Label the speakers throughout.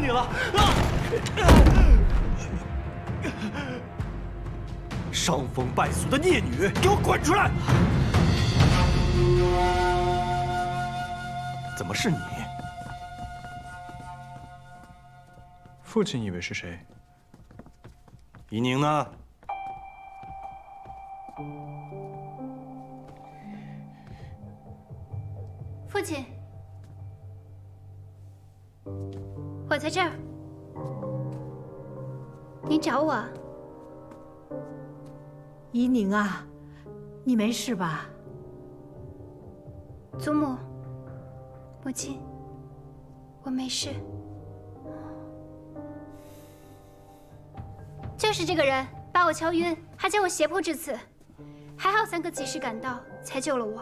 Speaker 1: 你了！伤风败俗的孽女，给我滚出来！怎么是你？
Speaker 2: 父亲以为是谁？
Speaker 1: 怡宁呢？
Speaker 3: 父亲，我在这儿。您找我？
Speaker 4: 怡宁啊，你没事吧？
Speaker 3: 祖母，母亲，我没事。就是这个人把我敲晕，还将我胁迫至此，还好3个及时赶到，才救了我。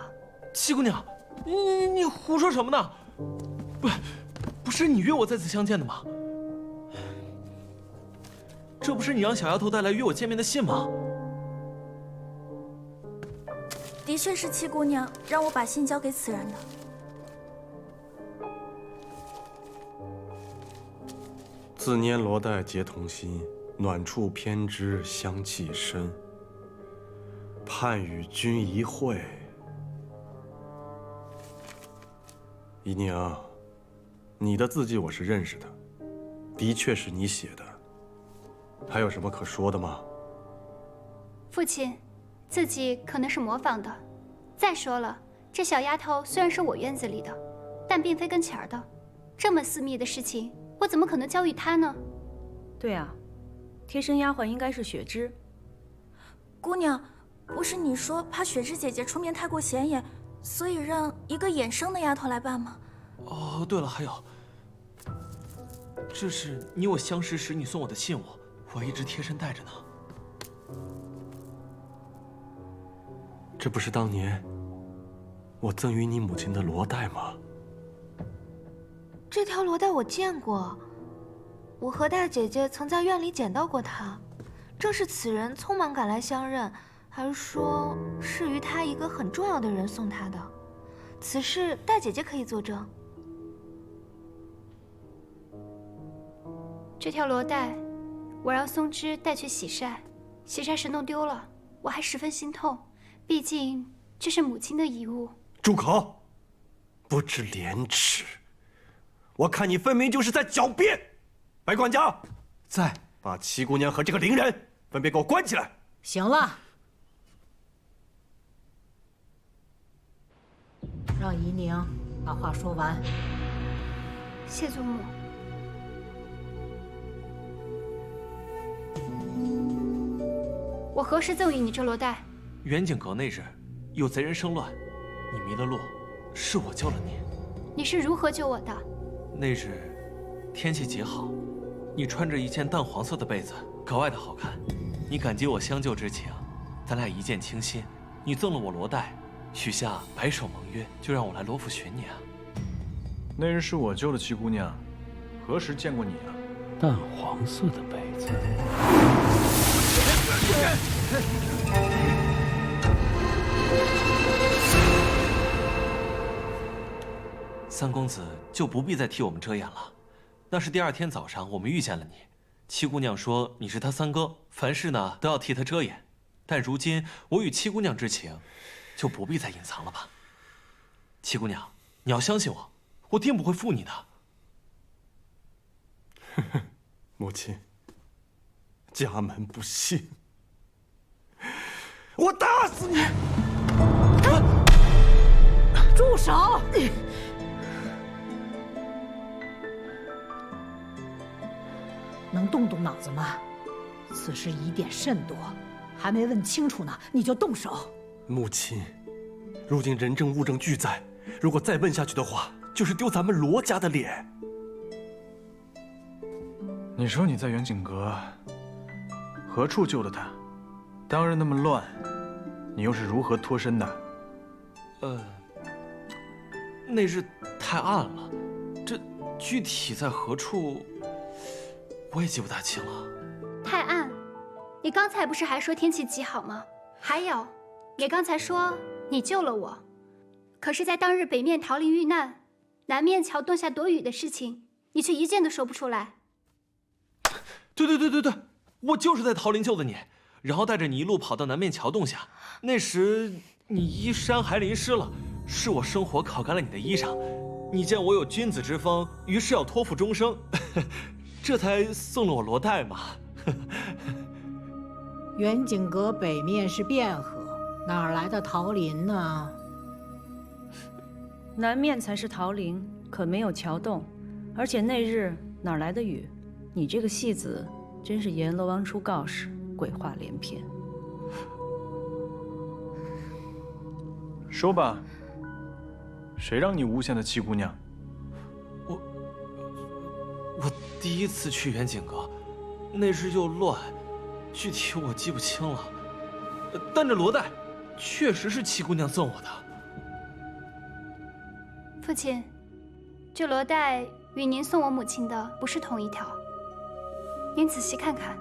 Speaker 5: 七姑娘，你胡说什么呢？不是你约我在此相见的吗？这不是你让小丫头带来约我见面的信吗？
Speaker 6: 的确是七姑娘让我把信交给此人的。
Speaker 1: 自拈罗带结同心，暖处偏知香气深。盼与君一会。怡宁，你的字迹我是认识的，的确是你写的。还有什么可说的吗？
Speaker 3: 父亲，字迹可能是模仿的。再说了，这小丫头虽然是我院子里的，但并非跟前儿的。这么私密的事情，我怎么可能教育她呢？
Speaker 7: 对啊，贴身丫鬟应该是雪芝。
Speaker 6: 姑娘，不是你说怕雪芝姐姐出面太过显眼，所以让一个衍生的丫头来办吗？
Speaker 5: 哦，对了，还有，这是你我相识时你送我的信物，我一直贴身带着呢。
Speaker 1: 这不是当年我赠予你母亲的罗带吗？
Speaker 8: 这条罗带我见过，我和大姐姐曾在院里捡到过它。正是此人匆忙赶来相认，还说是于他一个很重要的人送他的。此事大姐姐可以作证。
Speaker 3: 这条罗带，我让松枝带去洗晒，洗晒时弄丢了，我还十分心痛。毕竟这是母亲的遗物。
Speaker 1: 住口！不知廉耻！我看你分明就是在狡辩。白管家，
Speaker 5: 在，
Speaker 1: 把七姑娘和这个伶人分别给我关起来。
Speaker 4: 行了，让怡宁把话说完。
Speaker 3: 谢祖母。我何时赠予你这罗带？
Speaker 5: 远景阁那日，有贼人生乱，你迷了路，是我救了你。
Speaker 3: 你是如何救我的？
Speaker 5: 那日天气极好，你穿着一件淡黄色的被子，格外的好看。你感激我相救之情，咱俩一见倾心。你赠了我罗带，许下白首盟约，就让我来罗府寻你啊。
Speaker 2: 那日是我救了七姑娘，何时见过你啊？
Speaker 9: 淡黄色的被子。
Speaker 5: 三公子就不必再替我们遮掩了。那是第2天早上我们遇见了你，七姑娘说你是她三哥，凡事呢都要替她遮掩。但如今我与七姑娘之情，就不必再隐藏了吧。七姑娘，你要相信我，我定不会负你的。
Speaker 1: 母亲，家门不幸，我打死你！
Speaker 4: 住手！能动动脑子吗？此事疑点甚多，还没问清楚呢，你就动手。
Speaker 1: 母亲，如今人证物证俱在，如果再问下去的话，就是丢咱们罗家的脸。
Speaker 2: 你说你在远景阁何处救的他？当日那么乱，你又是如何脱身的？
Speaker 5: 那日太暗了，这具体在何处，我也记不大清了。
Speaker 3: 太暗，你刚才不是还说天气极好吗？还有，你刚才说你救了我，可是，在当日北面桃林遇难，南面桥洞下躲雨的事情，你却一件都说不出来。
Speaker 5: 对，我就是在桃林救的你，然后带着你一路跑到南面桥洞下。那时你衣衫还淋湿了，是我生火烤干了你的衣裳。你见我有君子之风，于是要托付终生，这才送了我罗带嘛。
Speaker 4: 远景阁北面是汴河，哪儿来的桃林呢？
Speaker 7: 南面才是桃林，可没有桥洞，而且那日哪来的雨？你这个戏子，真是阎罗王出告示，鬼话连篇。
Speaker 2: 说吧，谁让你诬陷的七姑娘？
Speaker 5: 我第一次去远景阁，那日又乱，具体我记不清了。但这罗带，确实是七姑娘赠我的。
Speaker 3: 父亲，这罗带与您送我母亲的不是同一条，您仔细看看。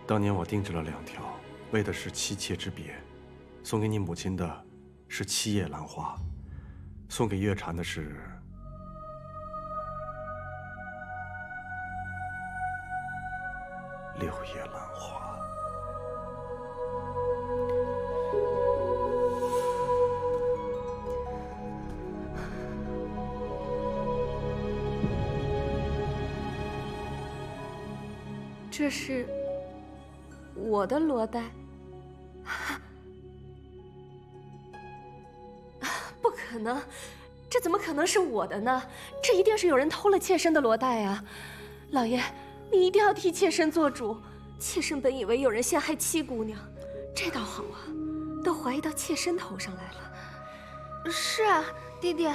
Speaker 1: 当年我定制了2条，为的是妻妾之别。送给你母亲的是7叶兰花，送给月蝉的是6叶兰花。
Speaker 8: 这是我的罗带，不可能，这怎么可能是我的呢？这一定是有人偷了妾身的罗带啊！老爷，你一定要替妾身做主。妾身本以为有人陷害七姑娘，这倒好啊，都怀疑到妾身头上来了。是啊，弟弟，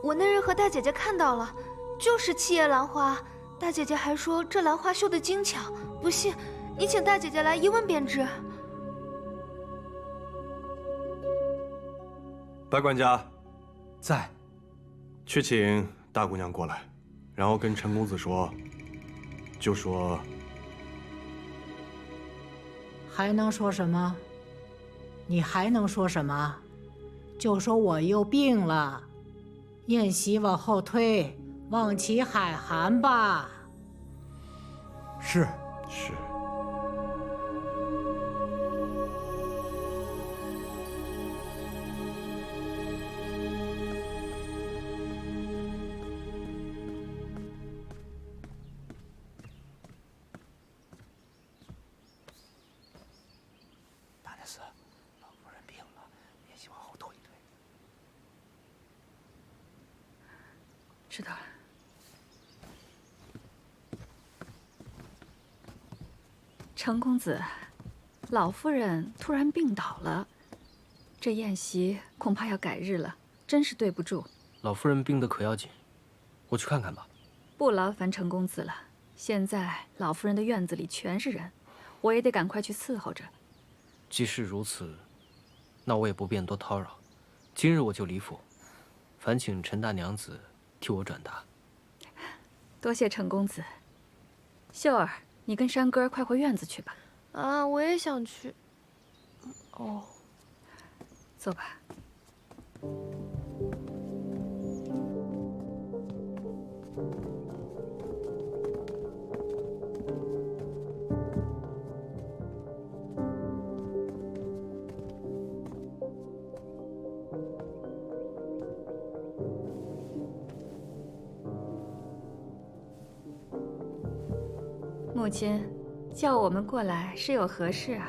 Speaker 8: 我那日和大姐姐看到了，就是7叶兰花。大姐姐还说这兰花绣得精巧，不信你请大姐姐来一问便知。
Speaker 1: 白管家，
Speaker 5: 在。
Speaker 1: 去请大姑娘过来，然后跟陈公子说，就说
Speaker 4: 还能说什么？你还能说什么？就说我又病了，宴席往后推，望其海涵吧。
Speaker 2: 是。
Speaker 1: 是。
Speaker 9: 大太师，老夫人病了，宴席往后推一推。
Speaker 7: 知道了。程公子，老夫人突然病倒了，这宴席恐怕要改日了，真是对不住。
Speaker 9: 老夫人病得可要紧，我去看看吧。
Speaker 7: 不劳烦程公子了，现在老夫人的院子里全是人，我也得赶快去伺候着。
Speaker 9: 既是如此，那我也不便多叨扰。今日我就离府，烦请陈大娘子替我转达。
Speaker 7: 多谢程公子。秀儿，你跟山哥快回院子去吧。
Speaker 8: 啊，我也想去。哦，
Speaker 7: 走吧。母亲，叫我们过来是有何事啊？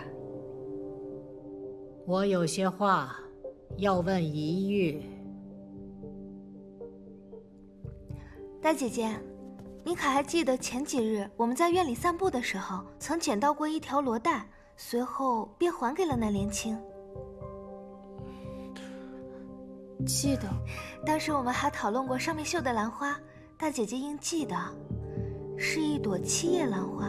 Speaker 4: 我有些话要问一玉。
Speaker 8: 大姐姐，你可还记得前几日我们在院里散步的时候，曾捡到过一条罗带，随后便还给了那莲青？记得。当时我们还讨论过上面绣的兰花，大姐姐应记得，是一朵7叶兰花。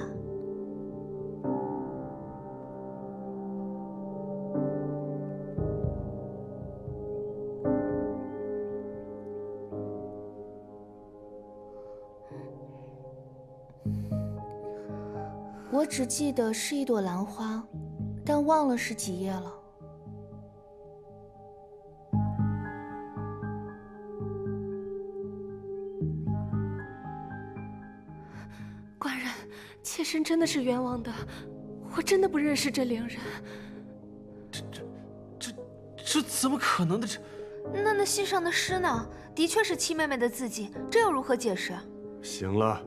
Speaker 8: 我只记得是一朵兰花，但忘了是几叶了。
Speaker 10: 妾身真的是冤枉的，我真的不认识这灵人。
Speaker 5: 这怎么可能的？
Speaker 8: 那信上的诗呢？的确是七妹妹的字迹，这又如何解释？
Speaker 1: 行了，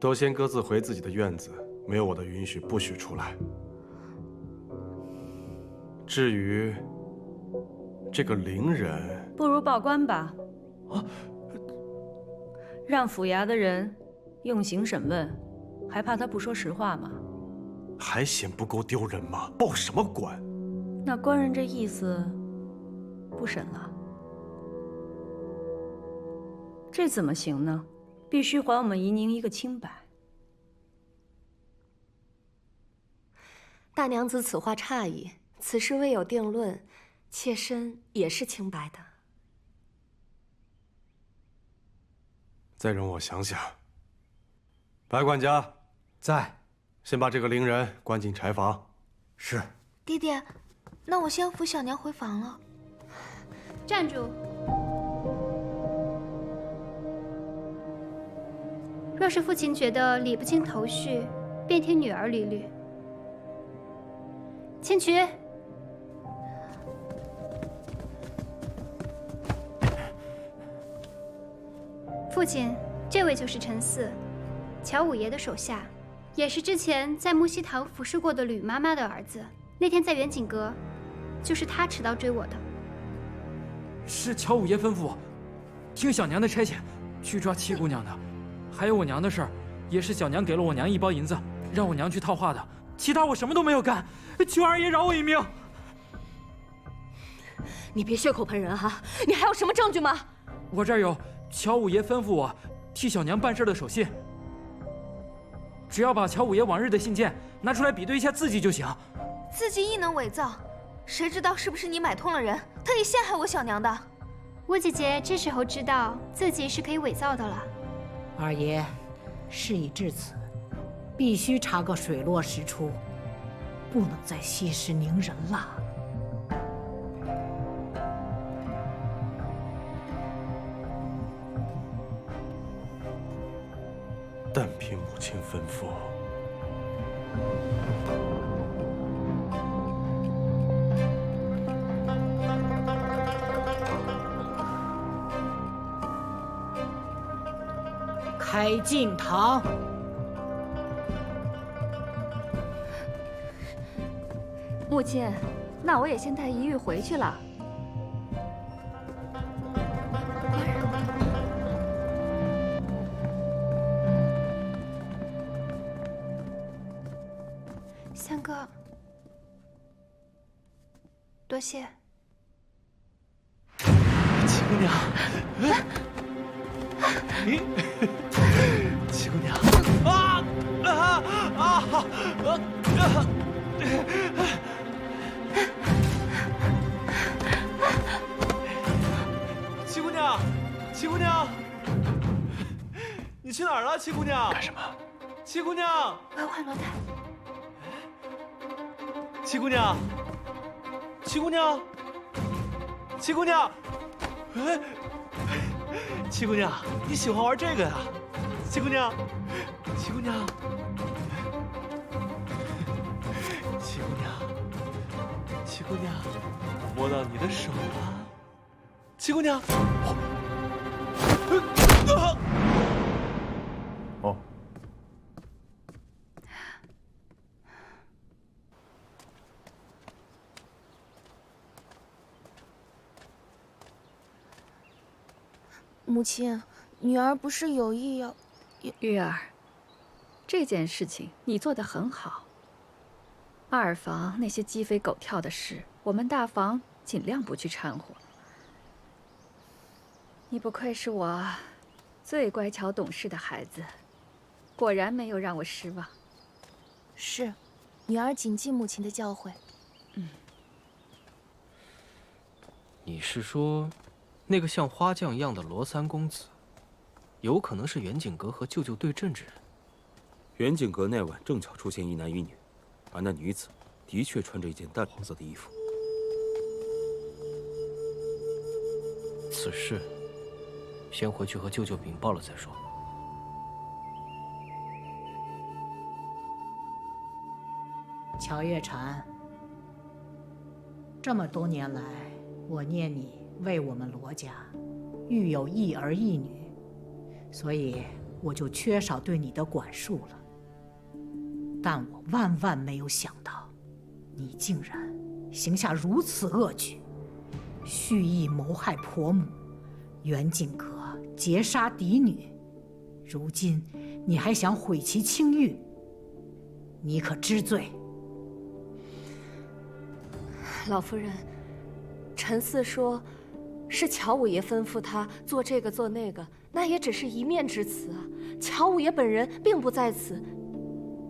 Speaker 1: 都先各自回自己的院子，没有我的允许，不许出来。至于这个灵人，
Speaker 7: 不如报官吧。让府衙的人用刑审问，还怕他不说实话吗？
Speaker 1: 还嫌不够丢人吗？报什么官？
Speaker 7: 那官人这意思，不审了。这怎么行呢？必须还我们怡宁一个清白。
Speaker 10: 大娘子此话差矣，此事未有定论，妾身也是清白的。
Speaker 1: 再容我想想。白管家
Speaker 2: 在，
Speaker 1: 先把这个灵人关进柴房。
Speaker 2: 是。
Speaker 8: 弟弟，那我先扶小娘回房了。
Speaker 3: 站住！若是父亲觉得理不清头绪，便听女儿理律。千渠，父亲，这位就是陈四，乔五爷的手下，也是之前在木樨堂服侍过的吕妈妈的儿子。那天在远景阁，就是他持刀追我的。
Speaker 11: 是乔五爷吩咐我，听小娘的差遣，去抓七姑娘的。还有我娘的事儿，也是小娘给了我娘1包银子，让我娘去套话的。其他我什么都没有干，求二爷饶我一命。
Speaker 10: 你别血口喷人哈！你还有什么证据吗？
Speaker 11: 我这儿有乔五爷吩咐我替小娘办事的手信，只要把乔五爷往日的信件拿出来比对一下字迹就行。
Speaker 8: 字迹亦能伪造，谁知道是不是你买通了人，特意陷害我小娘的？
Speaker 3: 我姐姐这时候知道自己是可以伪造的了。
Speaker 4: 二爷，事已至此，必须查个水落石出，不能再息事宁人了。
Speaker 1: 但凭母亲吩咐。
Speaker 4: 开敬堂。
Speaker 12: 母亲，那我也先带怡玉回去了。
Speaker 3: 三哥，多谢。
Speaker 5: 七姑娘，七姑娘，七姑娘，七姑娘，你去哪儿了？七姑娘，
Speaker 2: 干什么？
Speaker 5: 七姑娘，
Speaker 8: 我要换罗台。
Speaker 5: 七姑娘，七姑娘，七姑娘，哎，七姑娘，你喜欢玩这个呀？七姑娘，七姑娘，七姑娘，七姑娘，摸到你的手了，七姑娘。
Speaker 2: 哦。
Speaker 6: 母亲，女儿不是有意要……
Speaker 12: 玉儿，这件事情你做得很好。二房那些鸡飞狗跳的事，我们大房尽量不去掺和。你不愧是我最乖巧懂事的孩子，果然没有让我失望。
Speaker 6: 是，女儿谨记母亲的教诲。
Speaker 9: 你是说，那个像花匠一样的罗三公子，有可能是远景阁和舅舅对阵之人？
Speaker 13: 远景阁那晚正巧出现一男一女，而那女子的确穿着一件淡黄色的衣服。
Speaker 9: 此事，先回去和舅舅禀报了再说。
Speaker 4: 乔月禅，这么多年来，我念你为我们罗家育有一儿一女，所以我就缺少对你的管束了。但我万万没有想到，你竟然行下如此恶举，蓄意谋害婆母，袁景阁劫杀嫡女，如今你还想毁其清誉，你可知罪？
Speaker 10: 老夫人，陈四说，是乔五爷吩咐他做这个做那个，那也只是一面之词啊。乔五爷本人并不在此，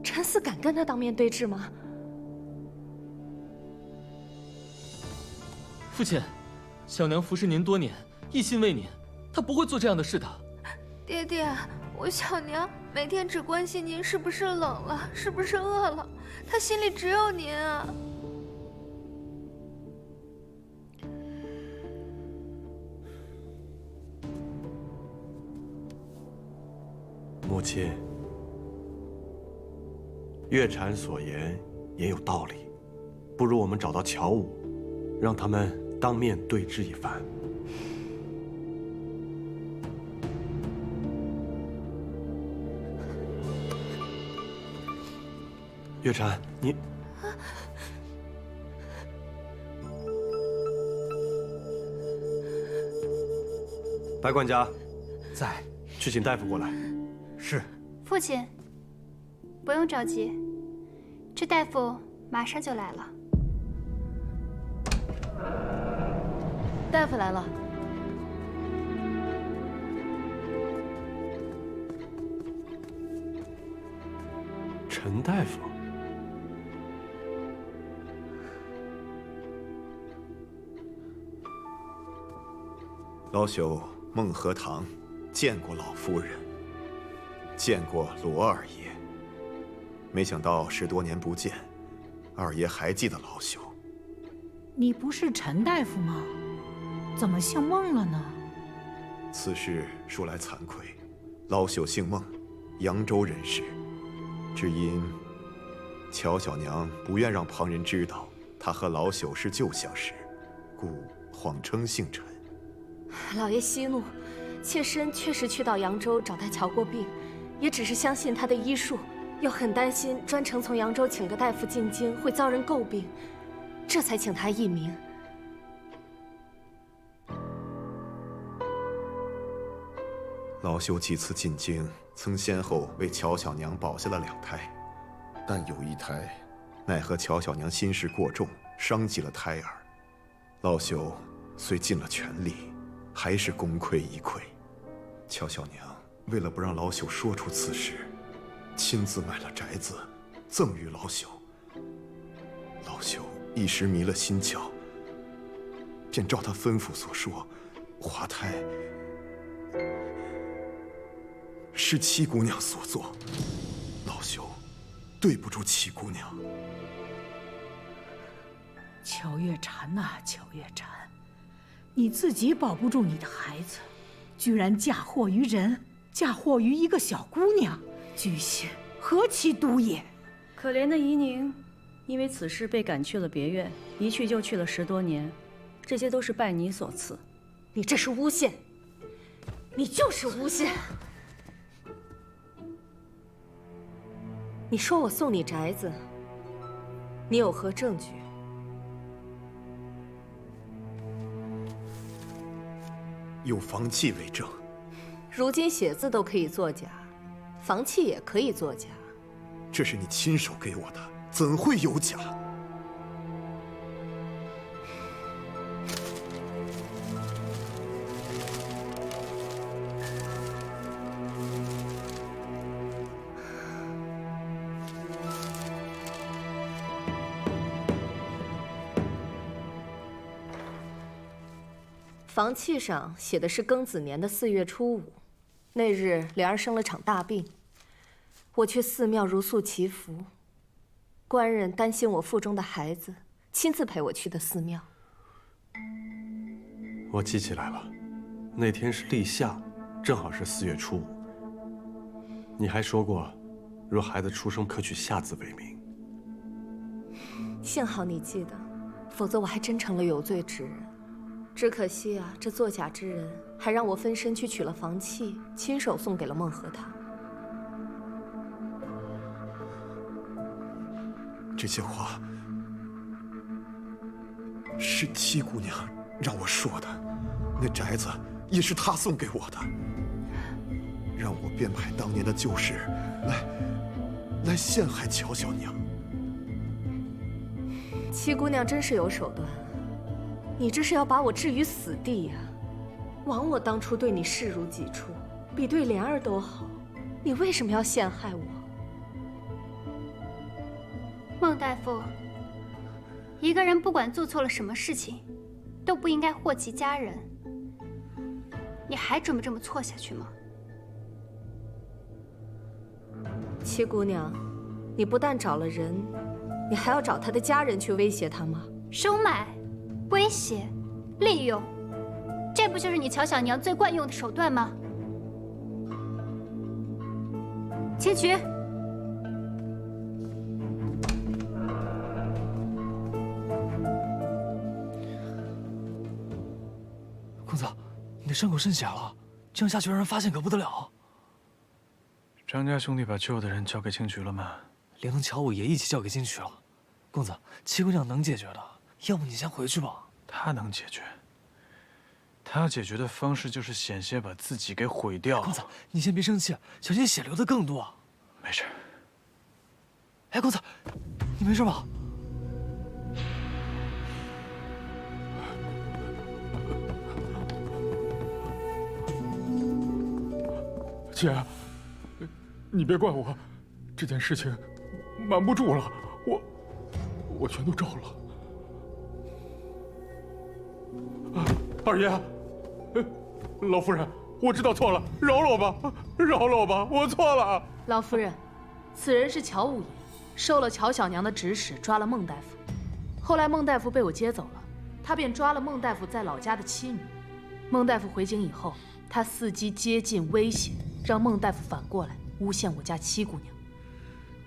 Speaker 10: 陈四敢跟他当面对质吗？
Speaker 5: 父亲，小娘服侍您多年，一心为您，她不会做这样的事的。
Speaker 8: 爹爹，我小娘每天只关心您是不是冷了，是不是饿了，她心里只有您啊。
Speaker 1: 母亲，月禅所言也有道理，不如我们找到乔武，让他们当面对质一番。月禅，你……白管家，
Speaker 2: 在，
Speaker 1: 去请大夫过来。
Speaker 2: 是。
Speaker 3: 父亲，不用着急，这大夫马上就来了。
Speaker 10: 大夫来了。
Speaker 1: 陈大夫，
Speaker 14: 老朽孟和堂见过老夫人，见过罗二爷，没想到10多年不见，二爷还记得老朽。
Speaker 4: 你不是陈大夫吗？怎么姓孟了呢？
Speaker 14: 此事说来惭愧，老朽姓孟，扬州人士，只因乔小娘不愿让旁人知道她和老朽是旧相识，故谎称姓陈。
Speaker 10: 老爷息怒，妾身确实去到扬州找他瞧过病，也只是相信他的医术，又很担心专程从扬州请个大夫进京会遭人诟病，这才请他一名。
Speaker 14: 老朽几次进京，曾先后为乔小娘保下了2胎，但有一胎，奈何乔小娘心事过重，伤及了胎儿。老朽虽尽了全力，还是功亏一篑。乔小娘为了不让老朽说出此事，亲自买了宅子，赠予老朽。老朽一时迷了心窍，便照他吩咐所说，滑胎是七姑娘所做，老朽对不住七姑娘。
Speaker 4: 乔月禅呐，乔月禅，你自己保不住你的孩子，居然嫁祸于人，嫁祸于一个小姑娘，居心何其毒也！
Speaker 7: 可怜的怡宁，因为此事被赶去了别院，一去就去了10多年，这些都是拜你所赐。
Speaker 10: 你这是诬陷，你就是诬陷！你说我送你宅子，你有何证据？
Speaker 14: 有房契为证。
Speaker 10: 如今写字都可以作假，房契也可以作假。
Speaker 14: 这是你亲手给我的，怎会有假？
Speaker 10: 房契上写的是庚子年的4月初5，那日莲儿生了场大病，我去寺庙如素祈福，官人担心我腹中的孩子，亲自陪我去的寺庙。
Speaker 1: 我记起来了，那天是立夏，正好是4月初5。你还说过，若孩子出生可取夏字为名。
Speaker 10: 幸好你记得，否则我还真成了有罪之人。只可惜啊，这作假之人还让我分身去取了房契，亲手送给了孟和他。
Speaker 14: 这些话是七姑娘让我说的，那宅子也是她送给我的，让我编排当年的旧事，来陷害乔小娘。
Speaker 10: 七姑娘真是有手段，你这是要把我置于死地呀！枉我当初对你视如己出，比对莲儿都好，你为什么要陷害我？
Speaker 3: 孟大夫，一个人不管做错了什么事情，都不应该祸及家人。你还准备这么错下去吗？
Speaker 10: 七姑娘，你不但找了人，你还要找他的家人去威胁他吗？
Speaker 3: 收买、威胁、利用，这不就是你乔小娘最惯用的手段吗？请取。
Speaker 2: 公子，你的伤口渗血了，这样下去让人发现可不得了。张家兄弟把救的人交给青渠了吗？
Speaker 5: 连同乔五爷一起交给青渠了。公子，七姑娘能解决的，要不你先回去吧。
Speaker 2: 她能解决，她解决的方式就是险些把自己给毁掉。
Speaker 5: 公子，你先别生气，小心血流的更多。
Speaker 2: 没事。
Speaker 5: 哎，公子，你没事吧？
Speaker 11: 姐，你别怪我，这件事情瞒不住了，我全都招了。二爷，老夫人，我知道错了，饶了我吧，饶了我吧，我错了。
Speaker 15: 老夫人，此人是乔五爷，受了乔小娘的指使抓了孟大夫，后来孟大夫被我接走了，他便抓了孟大夫在老家的妻女。孟大夫回京以后，他伺机接近威胁，让孟大夫反过来诬陷我家七姑娘。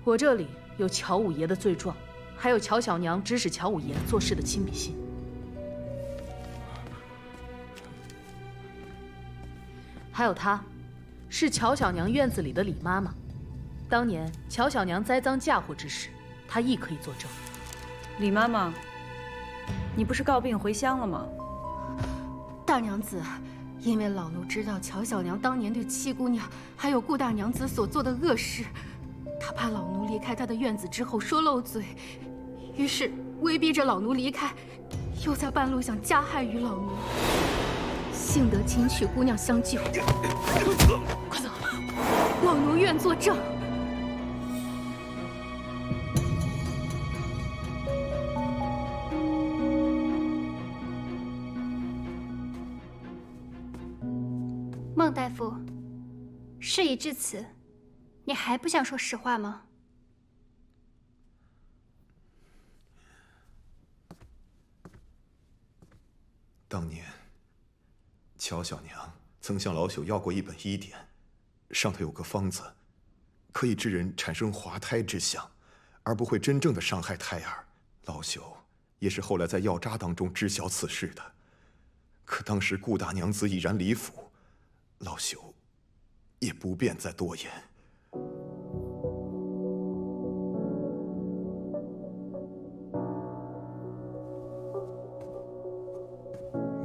Speaker 15: 我这里有乔五爷的罪状，还有乔小娘指使乔五爷做事的亲笔信。还有她，是乔小娘院子里的李妈妈。当年乔小娘栽赃嫁祸之时，她亦可以作证。
Speaker 7: 李妈妈，你不是告病回乡了吗？
Speaker 16: 大娘子，因为老奴知道乔小娘当年对七姑娘还有顾大娘子所做的恶事，她怕老奴离开她的院子之后说漏嘴，于是威逼着老奴离开，又在半路想加害于老奴。幸得青曲姑娘相救，快走，老奴愿作证。
Speaker 3: 孟大夫，事已至此，你还不想说实话吗？
Speaker 14: 当年，乔小娘曾向老朽要过一本医典，上头有个方子，可以致人产生滑胎之象，而不会真正的伤害胎儿。老朽也是后来在药渣当中知晓此事的。可当时顾大娘子已然离府，老朽也不便再多言。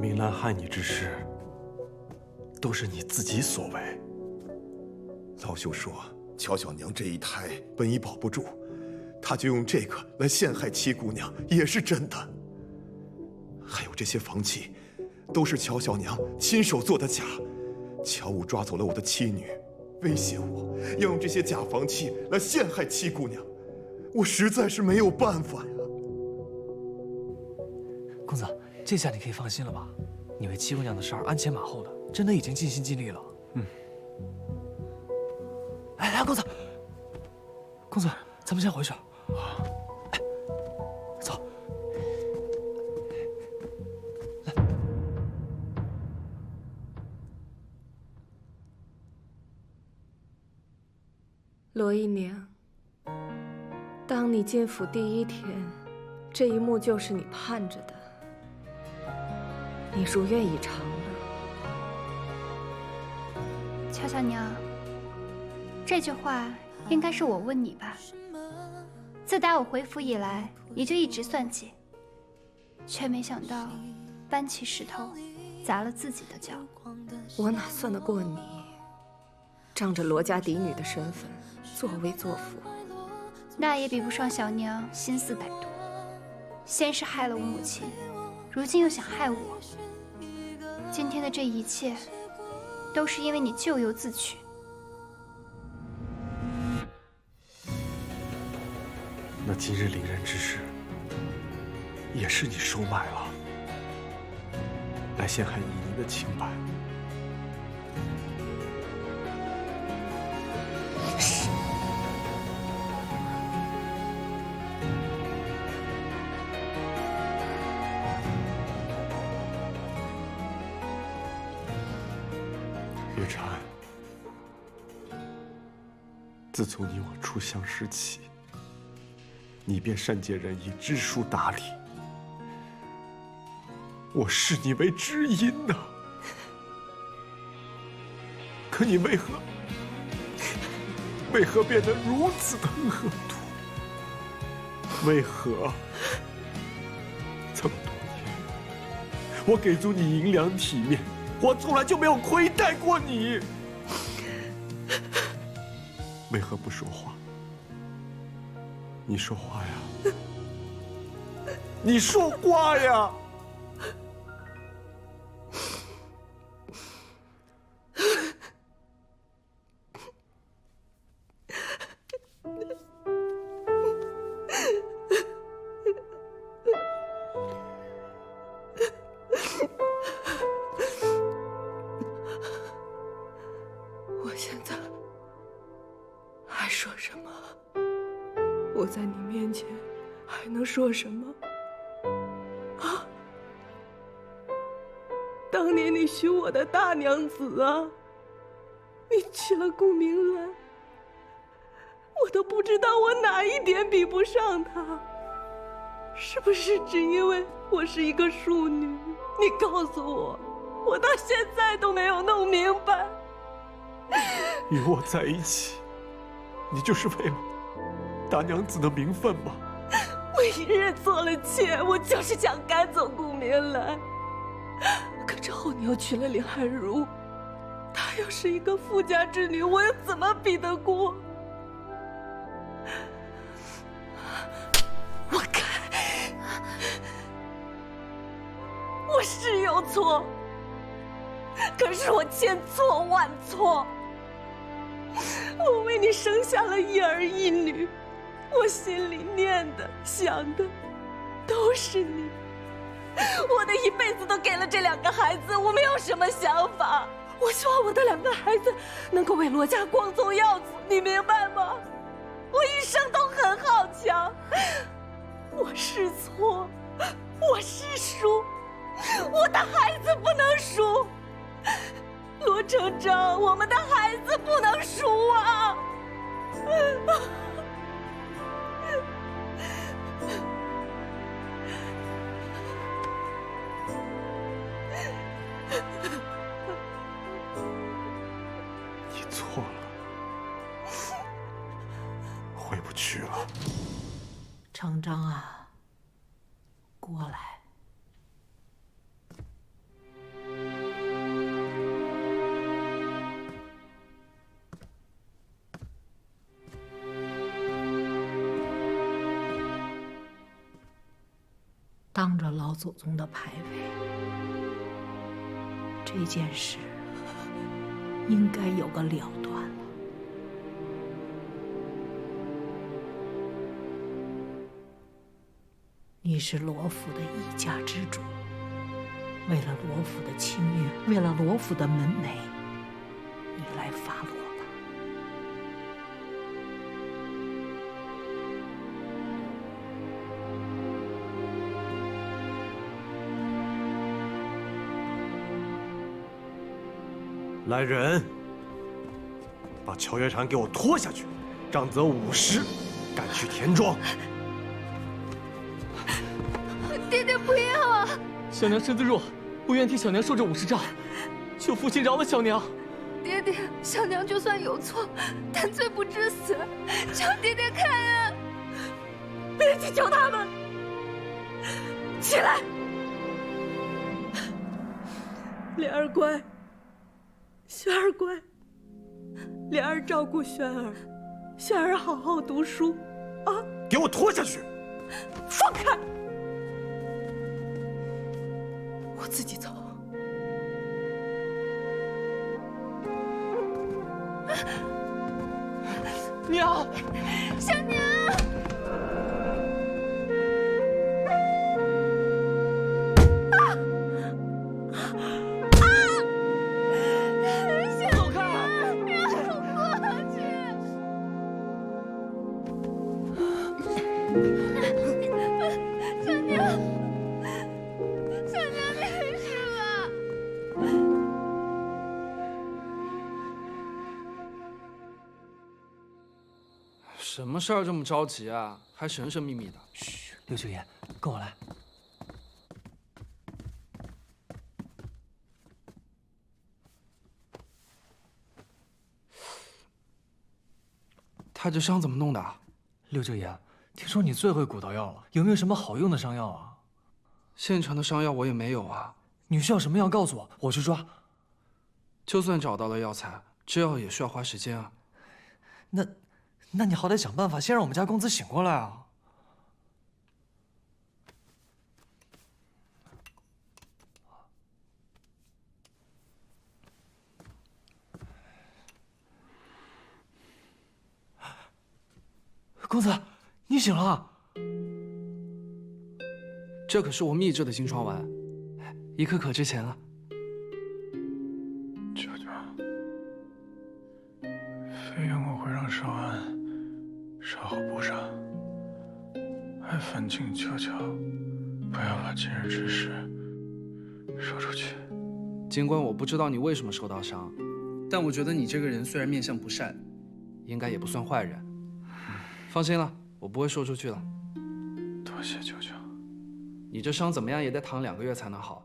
Speaker 1: 明兰害你之事，都是你自己所为。
Speaker 14: 老朽说，乔小娘这一胎本已保不住，他就用这个来陷害七姑娘，也是真的。还有这些房契，都是乔小娘亲手做的假。乔武抓走了我的妻女，威胁我要用这些假房契来陷害七姑娘，我实在是没有办法呀。
Speaker 5: 公子，这下你可以放心了吧？你为七姑娘的事儿鞍前马后的，真的已经尽心尽力了。哎，来，公子，公子，咱们先回去。哎，走。来，
Speaker 10: 罗姨娘，当你进府第一天，这一幕就是你盼着的，你如愿以偿了。
Speaker 3: 乔小娘，这句话应该是我问你吧？自打我回府以来，你就一直算计，却没想到搬起石头砸了自己的脚。
Speaker 10: 我哪算得过你？仗着罗家嫡女的身份，作威作福，
Speaker 3: 那也比不上小娘心思歹毒。先是害了我母亲，如今又想害我。今天的这一切，都是因为你咎由自取。
Speaker 1: 那今日凌人之事，也是你收买了，来陷害依宁的清白。月禅，自从你我初相识起，你便善解人意，知书达理。我视你为知音呐，可你为何变得如此的恶毒？为何这么多年，我给足你银两体面，我从来就没有亏待过你？为何不说话？你说话呀！你说话呀！
Speaker 10: 我现在还说什么？我在你面前还能说什么？啊！当年你许我的大娘子啊，你娶了顾明兰，我都不知道我哪一点比不上她。是不是只因为我是一个庶女？你告诉我，我到现在都没有弄明白。
Speaker 1: 与我在一起，你就是为了大娘子的名分吗？
Speaker 10: 我一日做了妾，我就是想赶走顾明兰。可之后你又娶了林寒如，她又是一个富家之女，我又怎么比得过？我该，我是有错，可是我千错万错。我为你生下了一儿一女，我心里念的想的都是你。我的一辈子都给了这两个孩子，我没有什么想法。我希望我的两个孩子能够为罗家光宗耀祖，你明白吗？我一生都很好强，我是错，我是输，我的孩子不能输。罗成章，我们的孩子不能输啊！
Speaker 1: 你错了，回不去了。
Speaker 4: 成章啊，过来。当着老祖宗的牌位，这件事应该有个了断了。你是罗府的一家之主，为了罗府的清誉，为了罗府的门楣，你来发落吧。
Speaker 1: 来人，把乔月禅给我拖下去，杖责50，赶去田庄。
Speaker 2: 小娘身子弱，不愿替小娘受这50杖，求父亲饶了小娘。
Speaker 16: 爹爹，小娘就算有错，但罪不至死，求爹爹开恩！别去求他们，起来。
Speaker 17: 莲儿乖，轩儿乖，莲儿照顾轩儿，轩儿好好读书，啊！
Speaker 1: 给我拖下去！
Speaker 17: 放开！我自己走。
Speaker 2: 娘，
Speaker 16: 小娘。
Speaker 11: 什么事儿这么着急啊？还神神秘秘的。
Speaker 2: 嘘，刘九言，跟我来。
Speaker 11: 他这伤怎么弄的？
Speaker 2: 刘九言，听说你最会古道药了，有没有什么好用的伤药啊？
Speaker 11: 现成的伤药我也没有啊。
Speaker 2: 你需要什么药告诉我，我去抓。
Speaker 11: 就算找到了药材，制药也需要花时间啊。
Speaker 2: 那你好歹想办法先让我们家公子醒过来啊！公子，你醒了。
Speaker 11: 这可是我秘制的金疮丸，1颗可值钱啊。
Speaker 2: 舅舅，飞燕我会让少安稍后补上，还烦请求求不要把今日之事说出去。
Speaker 11: 尽管我不知道你为什么受到伤，但我觉得你这个人虽然面相不善，应该也不算坏人。放心了，我不会说出去的。
Speaker 2: 多谢舅舅。
Speaker 11: 你这伤怎么样也得躺2个月才能好，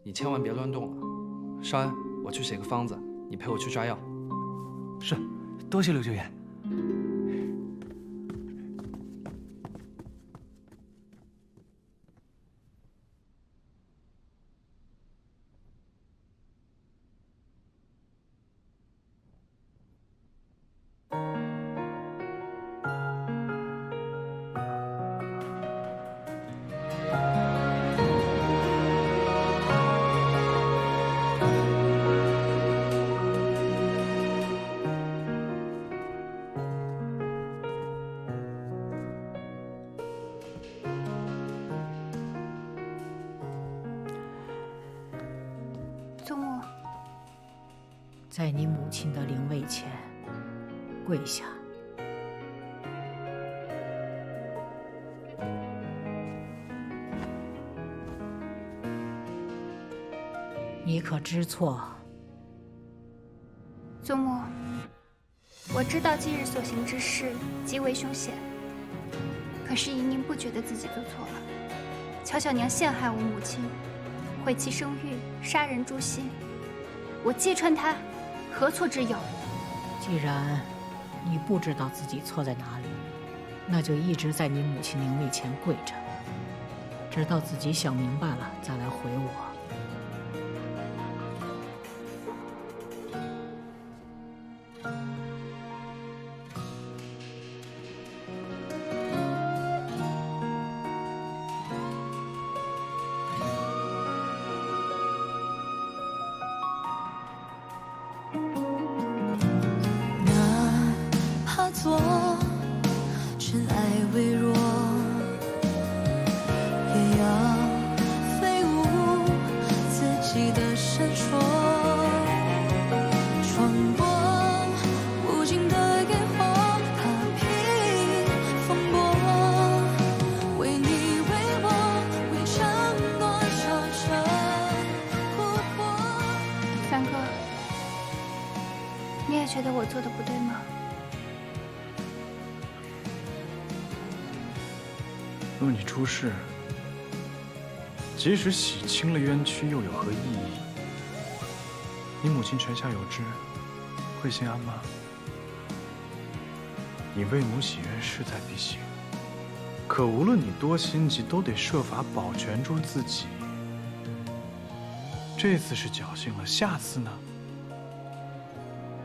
Speaker 11: 你千万别乱动了。少安，我去写个方子，你陪我去抓药。
Speaker 2: 是，多谢刘九言。
Speaker 3: 祖母，
Speaker 4: 在你母亲的灵位前跪下。你可知错？
Speaker 3: 祖母，我知道今日所行之事极为凶险，可是宜宁不觉得自己做错了。乔小娘陷害我母亲，毁其声誉，杀人诛心，我揭穿她，何错之有？
Speaker 4: 既然你不知道自己错在哪里，那就一直在你母亲灵位前跪着，直到自己想明白了再来回我。
Speaker 18: 做尘埃微弱，也要飞舞自己的闪烁，穿过无尽的烟火，踏平风波，为你为我为承诺守着不破。
Speaker 3: 三哥，你也觉得我做的不对吗？
Speaker 2: 若你出事，即使洗清了冤屈，又有何意义？你母亲泉下有知，会心安吗？你为母洗冤势在必行，可无论你多心急，都得设法保全住自己。这次是侥幸了，下次呢？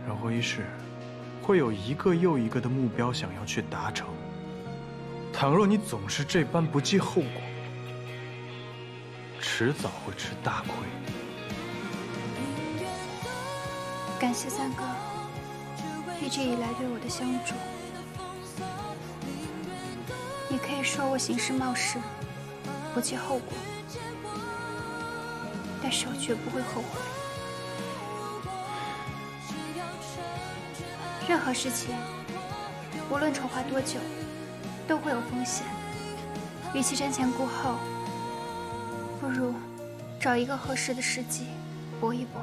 Speaker 2: 人活一世，会有一个又一个的目标想要去达成。倘若你总是这般不计后果，迟早会吃大亏。
Speaker 3: 感谢三哥一直以来对我的相助。你可以说我行事冒失，不计后果，但是我绝不会后悔。任何事情，无论筹划多久，都会有风险。与其瞻前顾后，不如找一个合适的时机搏一搏。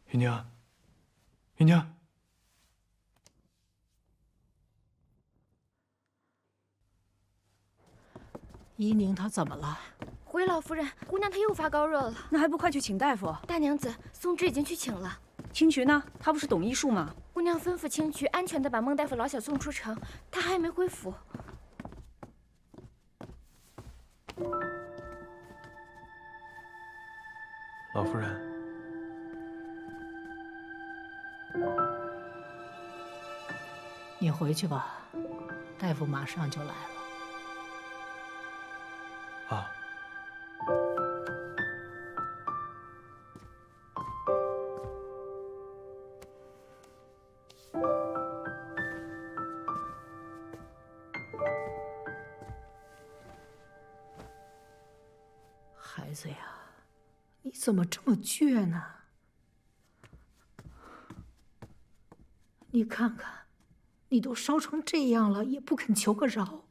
Speaker 2: 姨娘，姨娘，
Speaker 4: 依宁她怎么了？
Speaker 6: 回老夫人，姑娘她又发高热了。
Speaker 7: 那还不快去请大夫？
Speaker 6: 大娘子，松枝已经去请了。
Speaker 7: 青渠呢？他不是懂医术吗？
Speaker 6: 姑娘吩咐青渠安全地把孟大夫老小送出城，他还没回府。
Speaker 2: 老夫人，
Speaker 4: 你回去吧，大夫马上就来了。
Speaker 2: 啊。
Speaker 4: 孩子呀，你怎么这么倔呢？你看看，你都烧成这样了，也不肯求个饶，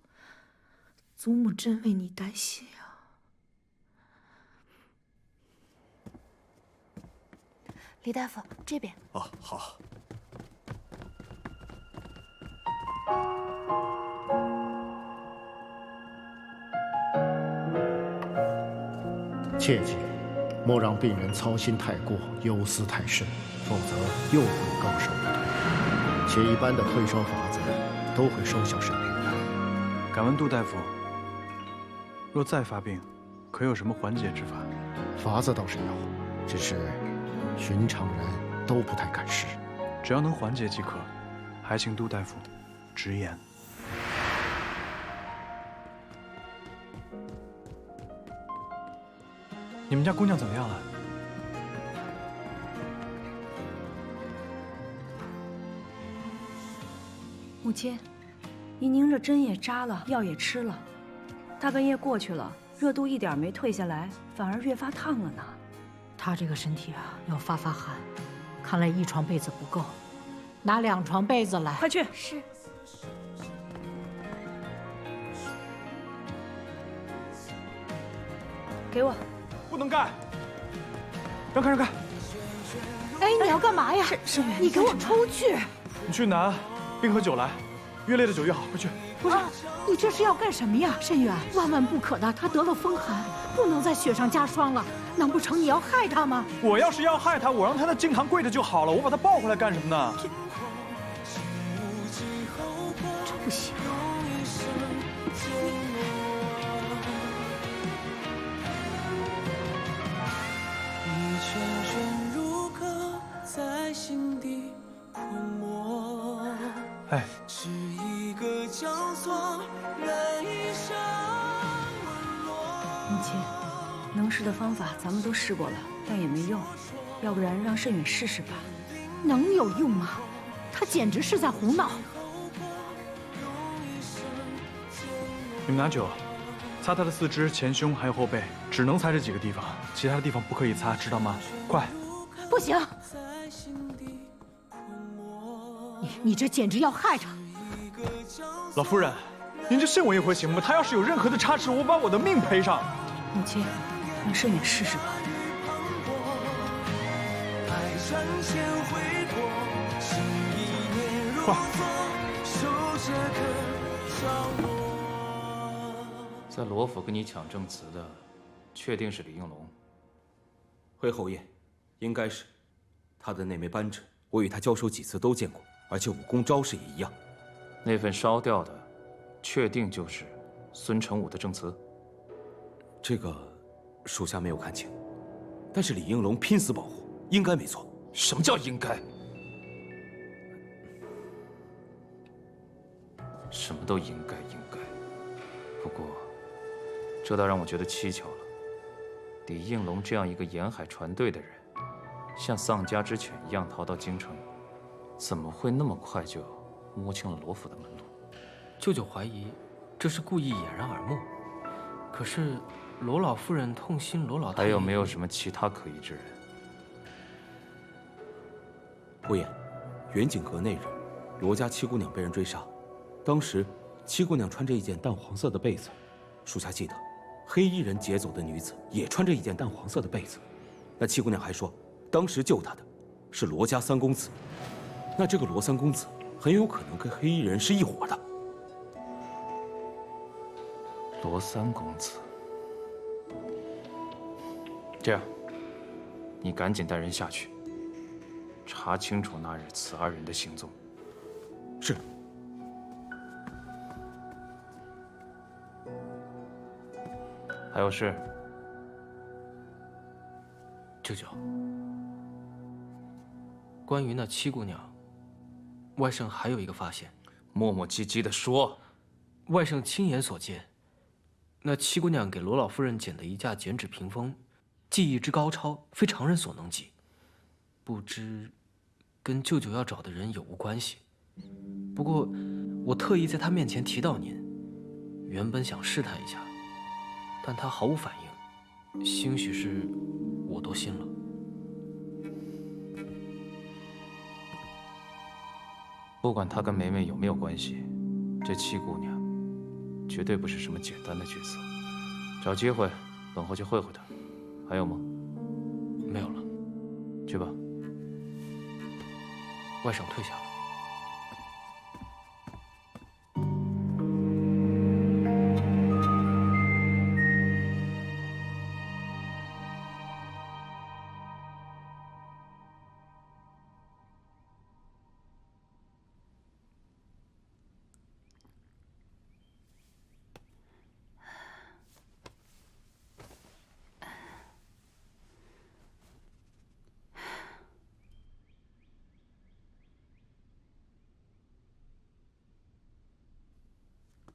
Speaker 4: 祖母真为你担心啊。
Speaker 6: 李大夫，这边。
Speaker 14: 哦，好。
Speaker 19: 切记，莫让病人操心太过，忧思太甚，否则又会高烧不退。且一般的退烧法子都会收效甚微。
Speaker 2: 敢问杜大夫，若再发病，可有什么缓解之法？
Speaker 19: 法子倒是有，只是寻常人都不太敢试。
Speaker 2: 只要能缓解即可，还请杜大夫直言。你们家姑娘怎么样了？
Speaker 7: 母亲，依宁这针也扎了，药也吃了，大半夜过去了，热度一点没退下来，反而越发烫了呢。
Speaker 4: 她这个身体啊，要发寒，看来一床被子不够，拿2床被子来。
Speaker 7: 快去！
Speaker 6: 是。
Speaker 7: 给我。
Speaker 2: 不能干！让开，让开！
Speaker 4: 哎，你要干嘛呀？沈远，你给我出去！
Speaker 2: 你去拿冰和酒来，越烈的酒越好，快去！
Speaker 4: 不是，你这是要干什么呀，沈远？万万不可的，他得了风寒，不能再雪上加霜了。难不成你要害他吗？
Speaker 2: 我要是要害他，我让他在经堂跪着就好了，我把他抱回来干什么呢？
Speaker 4: 这不行。
Speaker 2: 哎，
Speaker 7: 母亲，能试的方法咱们都试过了，但也没用，要不然让慎远试试吧。
Speaker 4: 能有用吗？他简直是在胡闹。
Speaker 2: 你们拿酒，擦他的四肢、前胸还有后背，只能擦这几个地方，其他的地方不可以擦，知道吗？快！
Speaker 4: 不行。你这简直要害他！
Speaker 2: 老夫人，您就信我一回行吗？他要是有任何的差池，我把我的命赔上。
Speaker 7: 母亲，你顺眼试试吧。
Speaker 2: 快！
Speaker 11: 在罗府跟你抢证词的，确定是李应龙。
Speaker 13: 回侯爷，应该是。他的那枚扳指，我与他交手几次都见过，而且武功招式也一样。
Speaker 11: 那份烧掉的，确定就是孙成武的证词。
Speaker 13: 这个，属下没有看清，但是李应龙拼死保护，应该没错。
Speaker 11: 什么叫应该？什么都应该。不过，这倒让我觉得蹊跷了。李应龙这样一个沿海船队的人，像丧家之犬一样逃到京城，怎么会那么快就摸清了罗府的门路？
Speaker 9: 舅舅怀疑这是故意掩人耳目，可是罗老夫人痛心罗老太爷。
Speaker 11: 还有没有什么其他可疑之人？
Speaker 13: 侯爷，远景阁那日，罗家七姑娘被人追杀，当时七姑娘穿着一件淡黄色的被子，属下记得，黑衣人劫走的女子也穿着一件淡黄色的被子。那七姑娘还说，当时救她的是罗家三公子，那这个罗三公子很有可能跟黑衣人是一伙的。
Speaker 11: 罗三公子，这样，你赶紧带人下去，查清楚那日此二人的行踪。
Speaker 13: 是。
Speaker 11: 还有事？
Speaker 9: 舅舅，关于那七姑娘，外甥还有一个发现。
Speaker 11: 磨磨唧唧地说。
Speaker 9: 外甥亲眼所见，那七姑娘给罗老夫人剪的一架剪纸屏风，技艺之高超，非常人所能及。不知跟舅舅要找的人有无关系？不过我特意在他面前提到您，原本想试探一下，但他毫无反应，兴许是我多心了。
Speaker 11: 不管她跟梅梅有没有关系，这七姑娘绝对不是什么简单的角色。找机会，等会去会会她。还有吗？
Speaker 9: 没有了。
Speaker 11: 去吧。
Speaker 9: 外甥退下了。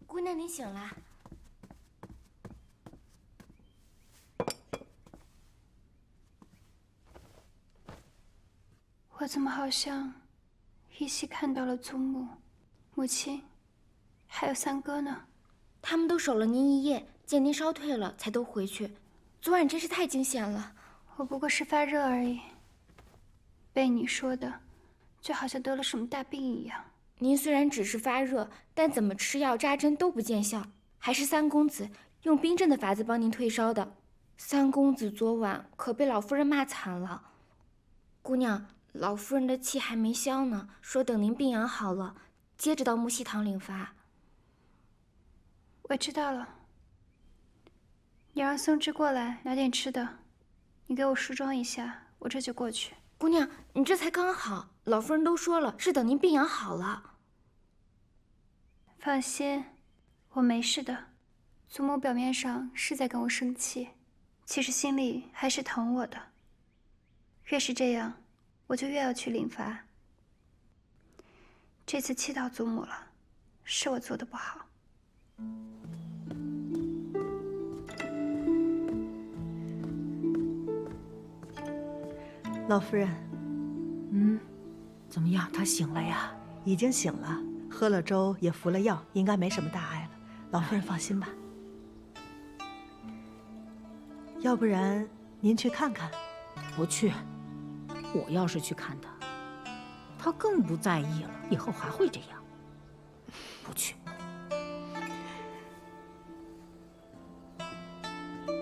Speaker 6: 姑娘，你醒了。
Speaker 3: 我怎么好像依稀看到了祖母、母亲，还有三哥呢？
Speaker 6: 他们都守了您一夜，见您烧退了，才都回去。昨晚真是太惊险了。
Speaker 3: 我不过是发热而已，被你说的，就好像得了什么大病一样。
Speaker 6: 您虽然只是发热，但怎么吃药扎针都不见效，还是三公子用冰镇的法子帮您退烧的。三公子昨晚可被老夫人骂惨了。姑娘，老夫人的气还没消呢，说等您病养好了，接着到木樨堂领罚。
Speaker 3: 我知道了，你让松枝过来拿点吃的，你给我梳妆一下，我这就过去。
Speaker 6: 姑娘，你这才刚好，老夫人都说了，是等您病养好了。
Speaker 3: 放心，我没事的。祖母表面上是在跟我生气，其实心里还是疼我的。越是这样，我就越要去领罚。这次气到祖母了，是我做的不好。
Speaker 20: 老夫人，
Speaker 4: 怎么样？他醒了呀？
Speaker 20: 已经醒了，喝了粥，也服了药，应该没什么大碍了。老夫人放心吧。要不然您去看看？
Speaker 4: 不去。我要是去看他，他更不在意了，以后还会这样。不去。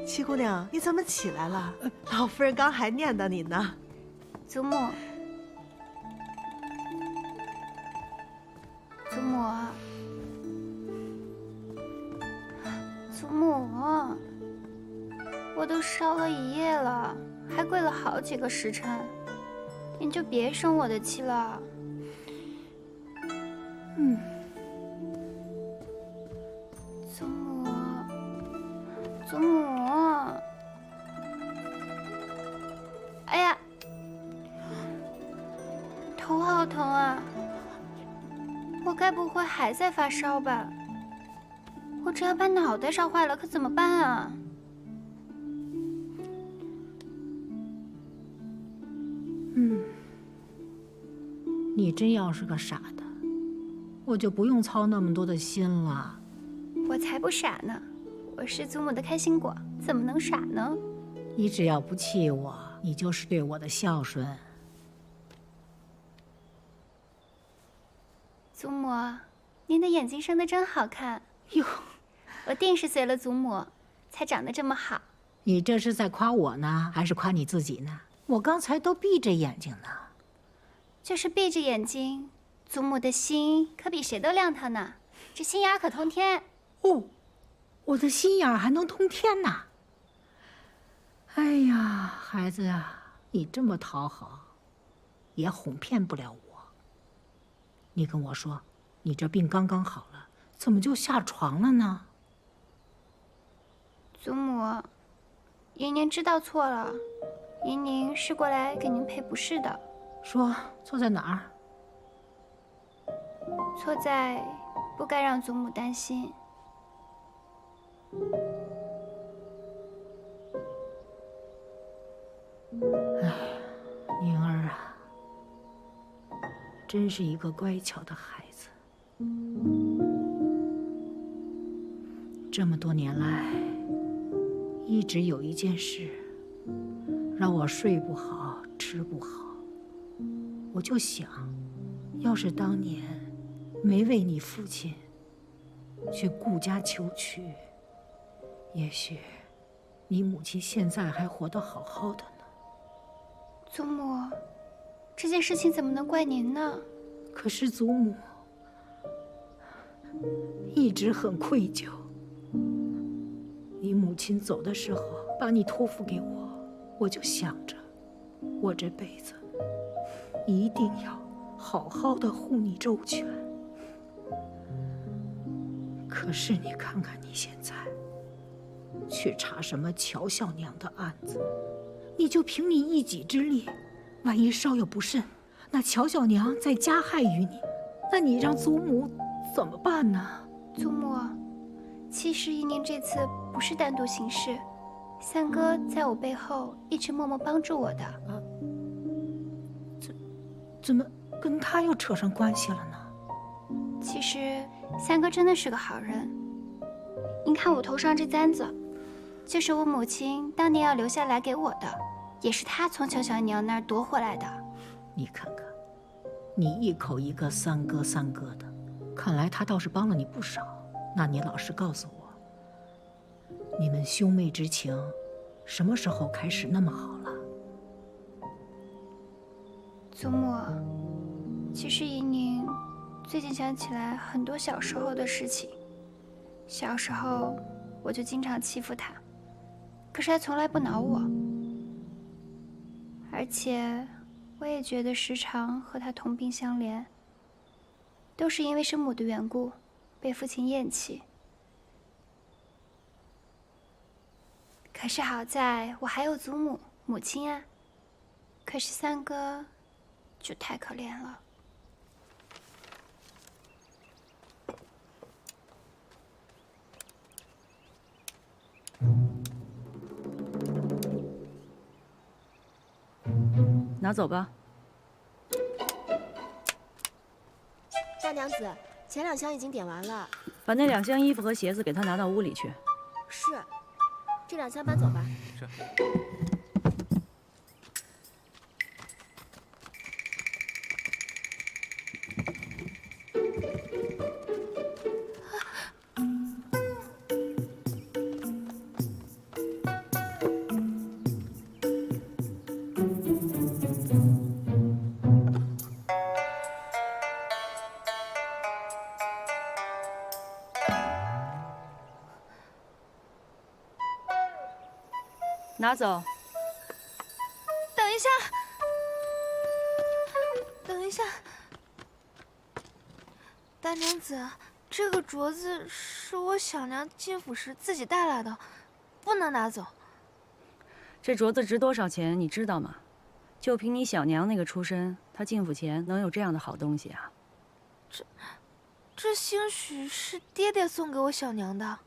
Speaker 20: 七姑娘，你怎么起来了？老夫人刚还念叨你呢。
Speaker 3: 祖母，祖母，祖母，我都烧了1夜了，还跪了好几个时辰，您就别生我的气了。祖母，祖母，哎呀，头好疼啊！我该不会还在发烧吧？我这要把脑袋烧坏了，可怎么办啊？
Speaker 4: 你真要是个傻的，我就不用操那么多的心了。
Speaker 3: 我才不傻呢，我是祖母的开心果，怎么能傻呢？
Speaker 4: 你只要不气我，你就是对我的孝顺。
Speaker 3: 祖母，您的眼睛生得真好看
Speaker 4: 哟！
Speaker 3: 我定是随了祖母，才长得这么好。
Speaker 4: 你这是在夸我呢，还是夸你自己呢？我刚才都闭着眼睛呢。
Speaker 3: 就是闭着眼睛，祖母的心可比谁都亮堂呢。这心眼可通天
Speaker 4: 哦，我的心眼还能通天呐！哎呀，孩子呀，你这么讨好，也哄骗不了我。你跟我说，你这病刚刚好了，怎么就下床了呢？
Speaker 3: 祖母，姨您知道错了，姨宁是过来给您赔不是的。
Speaker 4: 说错在哪儿？
Speaker 3: 错在不该让祖母担心。
Speaker 4: 哎，宁儿啊，真是一个乖巧的孩子。这么多年来，一直有一件事让我睡不好，吃不好。我就想，要是当年没为你父亲去顾家求娶，也许你母亲现在还活得好好的呢。
Speaker 3: 祖母，这件事情怎么能怪您呢？
Speaker 4: 可是祖母一直很愧疚。你母亲走的时候把你托付给我，我就想着，我这辈子一定要好好的护你周全。可是你看看你现在，去查什么乔小娘的案子，你就凭你一己之力，万一稍有不慎，那乔小娘再加害于你，那你让祖母怎么办呢？
Speaker 3: 祖母，其实姨宁这次不是单独行事，三哥在我背后一直默默帮助我的。
Speaker 4: 怎么跟他又扯上关系了呢？
Speaker 3: 其实三哥真的是个好人。您看我头上这簪子，就是我母亲当年要留下来给我的，也是她从乔小娘那儿夺回来的。
Speaker 4: 你看看，你一口一个三哥三哥的，看来他倒是帮了你不少。那你老实告诉我，你们兄妹之情什么时候开始那么好了？
Speaker 3: 祖母，其实姨宁最近想起来很多小时候的事情。小时候我就经常欺负她，可是她从来不恼我。而且我也觉得时常和她同病相怜，都是因为生母的缘故，被父亲厌弃。可是好在我还有祖母、母亲啊。可是三哥就太可怜了。
Speaker 7: 拿走吧。
Speaker 8: 大娘子，前2箱已经点完了。
Speaker 7: 把那2箱衣服和鞋子给他拿到屋里去。
Speaker 8: 是，这2箱搬走吧。
Speaker 5: 是。
Speaker 7: 拿走。
Speaker 8: 等一下，等一下，大娘子，这个镯子是我小娘进府时自己带来的，不能拿走。
Speaker 7: 这镯子值多少钱，你知道吗？就凭你小娘那个出身，她进府前能有这样的好东西啊？
Speaker 8: 这兴许是爹爹送给我小娘的。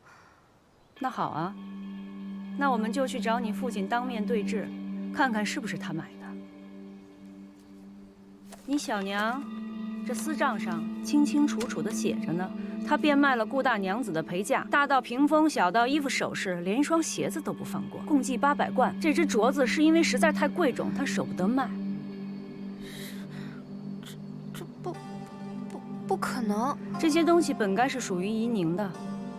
Speaker 7: 那好啊，那我们就去找你父亲当面对质，看看是不是他买的。你小娘这私账上清清楚楚的写着呢，她变卖了顾大娘子的陪嫁，大到屏风，小到衣服首饰，连一双鞋子都不放过，共计800贯。这只镯子是因为实在太贵重，她舍不得卖。
Speaker 8: 这不可能！
Speaker 7: 这些东西本该是属于怡宁的，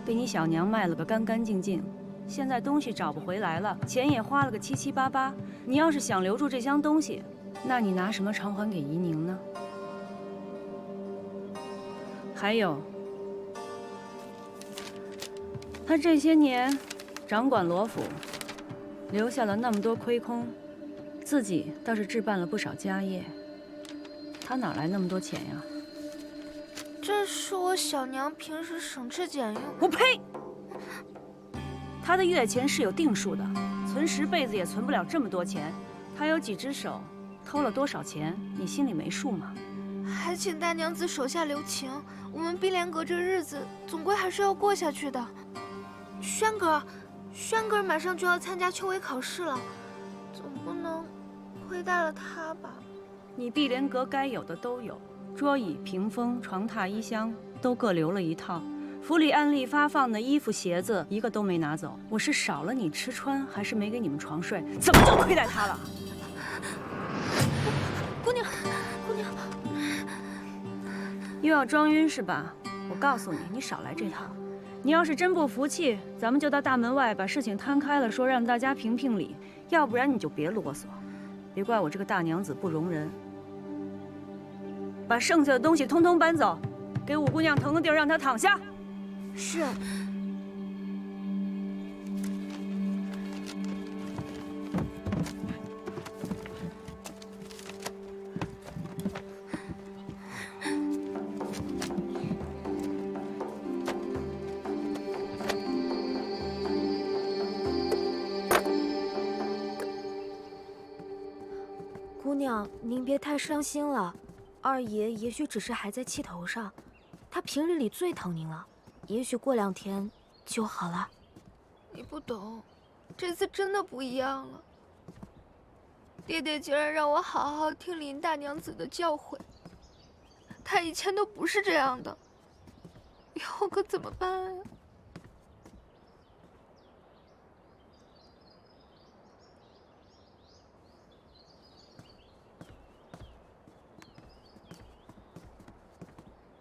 Speaker 7: 被你小娘卖了个干干净净。现在东西找不回来了，钱也花了个七七八八。你要是想留住这箱东西，那你拿什么偿还给怡宁呢？还有，他这些年掌管罗府，留下了那么多亏空，自己倒是置办了不少家业。他哪来那么多钱呀？
Speaker 8: 这是我小娘平时省吃俭用。
Speaker 7: 我呸！他的月钱是有定数的，存10辈子也存不了这么多钱。他有几只手，偷了多少钱，你心里没数吗？
Speaker 8: 还请大娘子手下留情，我们碧莲阁这日子总归还是要过下去的。轩哥马上就要参加秋闱考试了，总不能亏待了他吧？
Speaker 7: 你碧莲阁该有的都有，桌椅、屏风、床榻、衣箱都各留了一套。府里按例发放的衣服、鞋子一个都没拿走。我是少了你吃穿，还是没给你们床睡？怎么就亏待他了？
Speaker 8: 姑娘，
Speaker 7: 又要装晕是吧？我告诉你，你少来这套。你要是真不服气，咱们就到大门外把事情摊开了说，让大家评评理。要不然你就别啰嗦，别怪我这个大娘子不容人。把剩下的东西通通搬走，给五姑娘腾个地儿，让她躺下。
Speaker 8: 是。
Speaker 21: 姑娘，您别太伤心了，二爷也许只是还在气头上，他平日里最疼您了。也许过2天就好了。
Speaker 8: 你不懂，这次真的不一样了。爹爹竟然让我好好听林大娘子的教诲，他以前都不是这样的，以后可怎么办呀？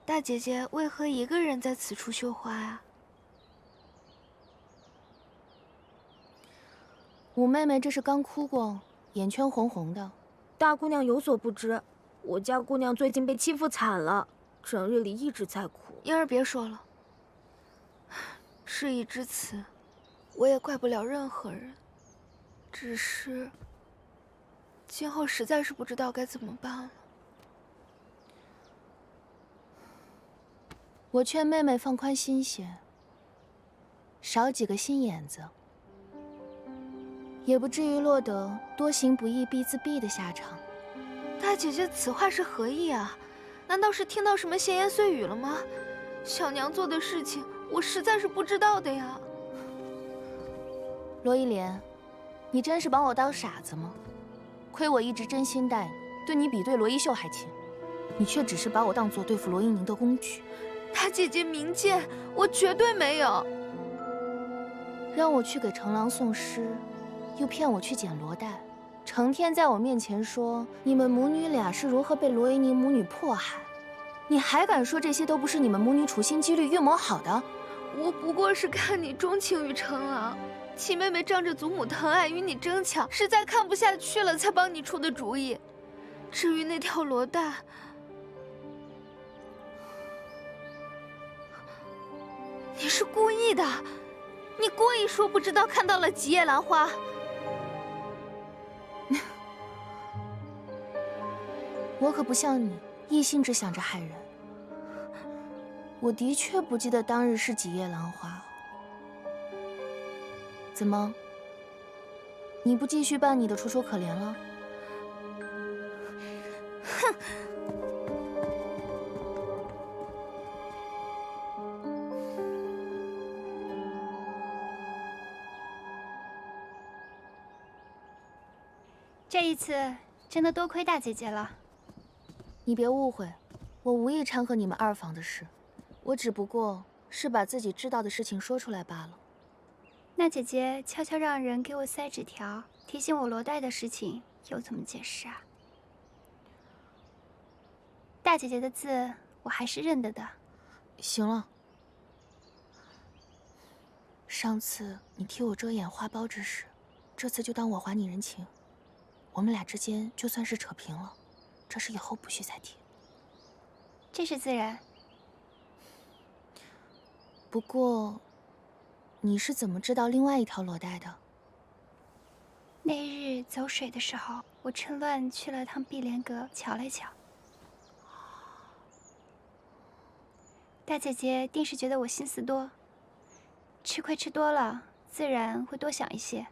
Speaker 8: 大姐姐为何一个人在此处绣花呀？
Speaker 6: 五妹妹这是刚哭过，眼圈红红的。
Speaker 21: 大姑娘有所不知，我家姑娘最近被欺负惨了，整日里一直在哭。
Speaker 8: 英儿别说了，事已至此，我也怪不了任何人，只是今后实在是不知道该怎么办了。
Speaker 6: 我劝妹妹放宽心些，少几个心眼子，也不至于落得多行不义必自毙的下场。
Speaker 8: 大姐姐此话是何意啊？难道是听到什么闲言碎语了吗？小娘做的事情，我实在是不知道的呀。
Speaker 6: 罗一莲，你真是把我当傻子吗？亏我一直真心待你，对你比对罗一秀还亲，你却只是把我当做对付罗一宁的工具。
Speaker 8: 大姐姐明鉴，我绝对没有。
Speaker 6: 让我去给程郎送诗，又骗我去捡罗带，成天在我面前说你们母女俩是如何被罗一宁母女迫害，你还敢说这些都不是你们母女处心积虑预谋好的？
Speaker 8: 我不过是看你钟情于程郎，七妹妹仗着祖母疼爱与你争抢，实在看不下去了才帮你出的主意。至于那条罗带，你是故意的，你故意说不知道看到了吉野兰花，
Speaker 6: 我可不像你，一心只想着害人。我的确不记得当日是几叶兰花。怎么？你不继续扮你的楚楚可怜了？
Speaker 8: 哼！
Speaker 3: 这一次真的多亏大姐姐了。
Speaker 6: 你别误会，我无意掺和你们二房的事，我只不过是把自己知道的事情说出来罢了。
Speaker 3: 那姐姐悄悄让人给我塞纸条，提醒我罗代的事情，又怎么解释啊？大姐姐的字我还是认得的。
Speaker 6: 行了，上次你替我遮掩花苞之事，这次就当我还你人情。我们俩之间就算是扯平了，这事以后不许再提。
Speaker 3: 这是自然。
Speaker 6: 不过，你是怎么知道另外一条罗带的？
Speaker 3: 那日走水的时候，我趁乱去了趟碧莲阁瞧了瞧。大姐姐定是觉得我心思多，吃亏吃多了，自然会多想一些。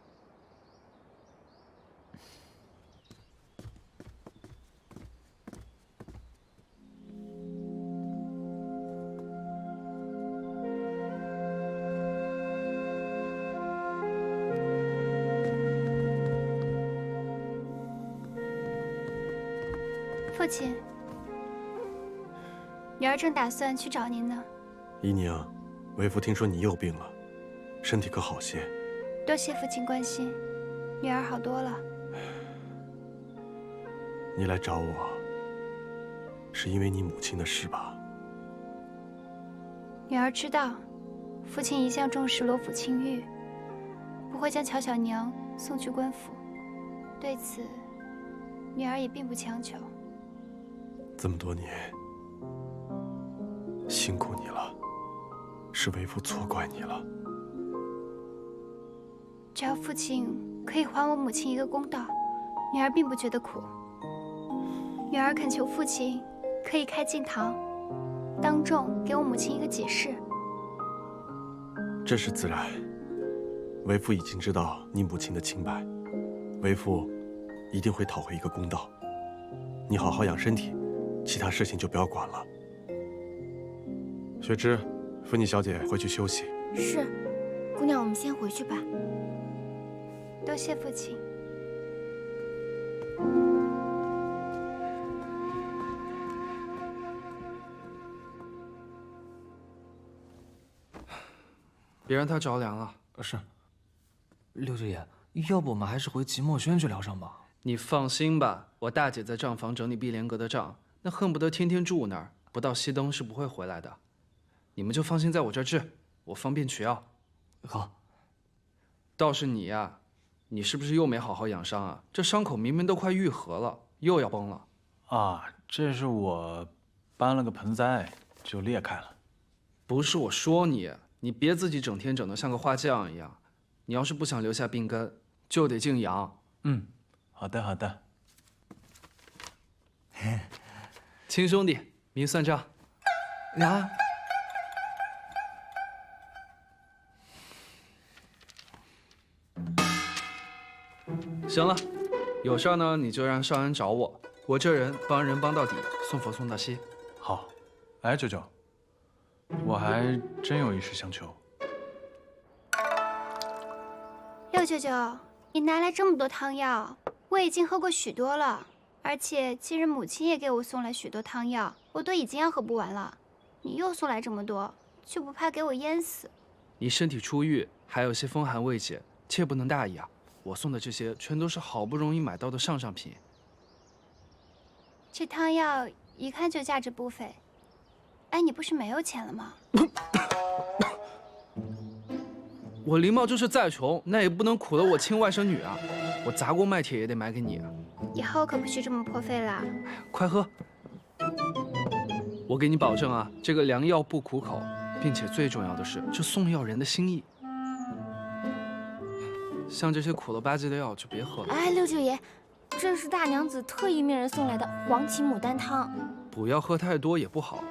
Speaker 3: 父亲，女儿正打算去找您呢。
Speaker 1: 姨娘，为父听说你又病了，身体可好些？
Speaker 3: 多谢父亲关心，女儿好多了。
Speaker 1: 你来找我，是因为你母亲的事吧？
Speaker 3: 女儿知道，父亲一向重视罗府清誉，不会将乔小娘送去官府。对此，女儿也并不强求。
Speaker 1: 这么多年，辛苦你了，是为父错怪你了。
Speaker 3: 只要父亲可以还我母亲一个公道，女儿并不觉得苦。女儿恳求父亲可以开进堂，当众给我母亲一个解释。
Speaker 1: 这是自然，为父已经知道你母亲的清白，为父一定会讨回一个公道。你好好养身体，其他事情就不要管了。雪芝，扶你小姐回去休息。
Speaker 6: 是，姑娘，我们先回去吧。
Speaker 3: 多谢父亲。
Speaker 11: 别让他着凉了。
Speaker 9: 是。六舅爷，要不我们还是回即墨轩去疗伤吧？
Speaker 11: 你放心吧，我大姐在账房整理碧莲阁的账，那恨不得天天住那儿，不到熄灯是不会回来的。你们就放心在我这儿治，我方便取药。
Speaker 9: 好。
Speaker 11: 倒是你呀，你是不是又没好好养伤啊？这伤口明明都快愈合了，又要崩了。
Speaker 2: 啊，这是我搬了个盆栽就裂开了。
Speaker 11: 不是我说你，你别自己整天整得像个花匠一样。你要是不想留下病根，就得静养。
Speaker 2: 嗯，好的好的。
Speaker 11: 亲兄弟，明算账。
Speaker 9: 呀。
Speaker 11: 行了，有事儿呢你就让少安找我，我这人帮人帮到底，送佛送到西。
Speaker 2: 好，哎，舅舅，我还真有一事相求。
Speaker 3: 六舅舅，你拿来这么多汤药，我已经喝过许多了，而且今日母亲也给我送来许多汤药，我都已经要喝不完了。你又送来这么多，就不怕给我淹死？
Speaker 11: 你身体初愈，还有些风寒未解，切不能大意啊。我送的这些全都是好不容易买到的上品。
Speaker 3: 这汤药一看就价值不菲。哎，你不是没有钱了吗？
Speaker 11: 我林茂就是再穷，那也不能苦了我亲外甥女啊！我砸锅卖铁也得买给你啊！
Speaker 3: 以后可不许这么破费啦！
Speaker 11: 快喝！我给你保证啊，这个良药不苦口，并且最重要的是，这送药人的心意。像这些苦了吧唧的药就别喝了。
Speaker 6: 哎，六舅爷，这是大娘子特意命人送来的黄芪牡丹汤。
Speaker 11: 不要喝太多也不好，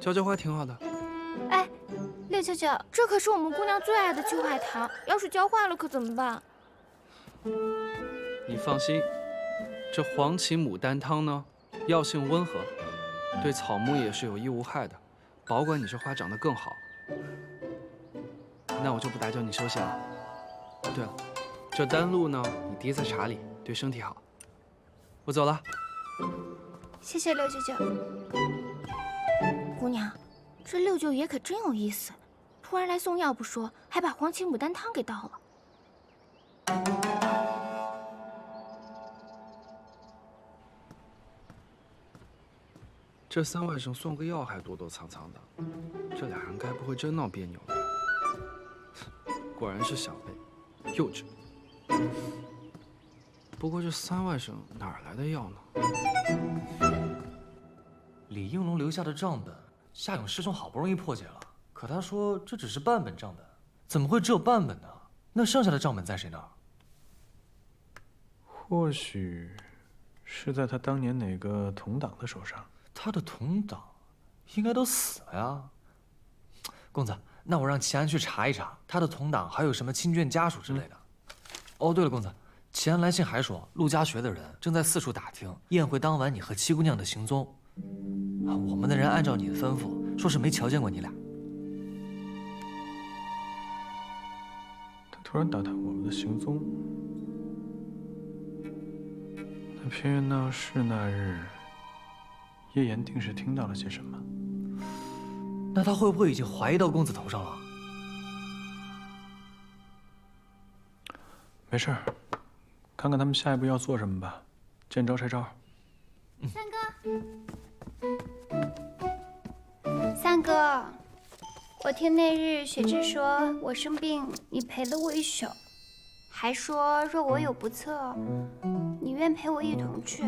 Speaker 11: 浇浇花挺好的。
Speaker 6: 哎，六舅舅，这可是我们姑娘最爱的秋海棠，要是浇坏了可怎么办？
Speaker 11: 你放心，这黄芪牡丹汤呢，药性温和，对草木也是有益无害的，保管你这花长得更好。那我就不打搅你休息了。对了，这丹露呢，你滴在茶里，对身体好。我走了。
Speaker 6: 谢谢六舅舅。姑娘，这六舅爷可真有意思，突然来送药不说，还把黄芪牡丹汤给倒了。
Speaker 11: 这三外甥送个药还躲躲藏藏的，这俩人该不会真闹别扭吧？果然是小辈，幼稚。不过这三外甥哪儿来的药呢？
Speaker 5: 李应龙留下的账本，夏勇师兄好不容易破解了，可他说这只是半本账本，怎么会只有半本呢？那剩下的账本在谁那儿？
Speaker 2: 或许是在他当年哪个同党的手上。
Speaker 5: 他的同党应该都死了呀。公子，那我让齐安去查一查他的同党还有什么亲眷家属之类的。哦，对了，公子，齐安来信还说陆家学的人正在四处打听宴会当晚你和七姑娘的行踪。我们的人按照你的吩咐，说是没瞧见过你俩。
Speaker 2: 他突然打探我们的行踪，那偏闹事那日，叶岩定是听到了些什么。
Speaker 5: 那他会不会已经怀疑到公子头上了？
Speaker 2: 没事儿，看看他们下一步要做什么吧，见招拆招。
Speaker 3: 三哥，三哥，我听那日雪芝说我生病，你陪了我一宿，还说若我有不测，你愿陪我一同去。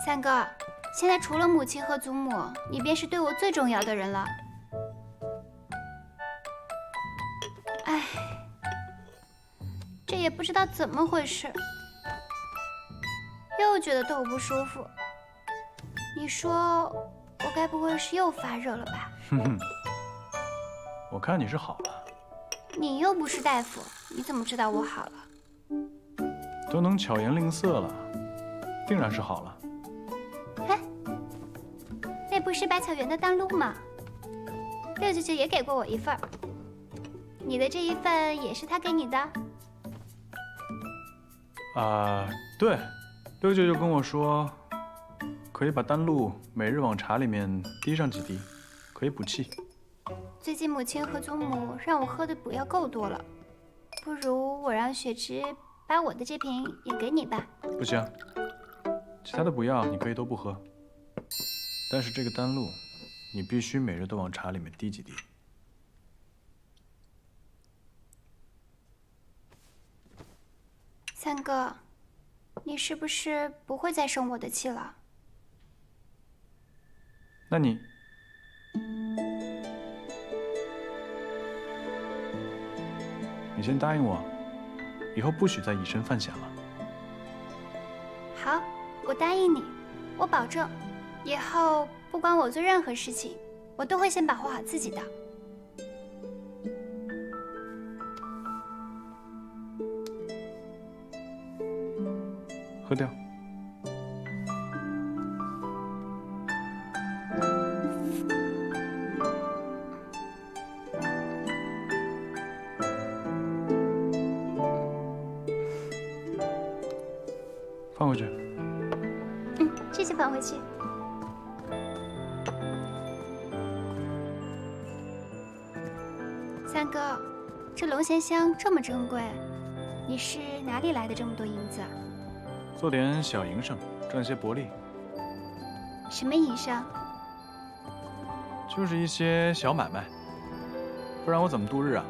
Speaker 3: 三哥，现在除了母亲和祖母，你便是对我最重要的人了。哎，这也不知道怎么回事，又觉得头不舒服。你说我该不会是又发热了吧？
Speaker 2: 哼哼，我看你是好了。
Speaker 3: 你又不是大夫，你怎么知道我好了？
Speaker 2: 都能巧言令色了，定然是好了。
Speaker 3: 哎，那不是百草园的丹露吗？六舅舅也给过我一份，你的这一份也是他给你的？
Speaker 2: 对，六舅舅跟我说，可以把丹露每日往茶里面滴上几滴，可以补气。
Speaker 3: 最近母亲和祖母让我喝的补药够多了，不如我让雪芝把我的这瓶也给你吧。
Speaker 2: 不行，其他的补药你可以都不喝，但是这个丹露，你必须每日都往茶里面滴几滴。
Speaker 3: 三哥，你是不是不会再生我的气了？
Speaker 2: 那你先答应我，以后不许再以身犯险了。
Speaker 3: 好，我答应你，我保证，以后不管我做任何事情，我都会先保护好自己的。
Speaker 2: 喝掉。放回去。
Speaker 3: 这些放回去。三哥，这龙涎香这么珍贵，你是哪里来的这么多银子？
Speaker 2: 做点小营生，赚些薄利。
Speaker 3: 什么营生？
Speaker 2: 就是一些小买卖，不然我怎么度日啊？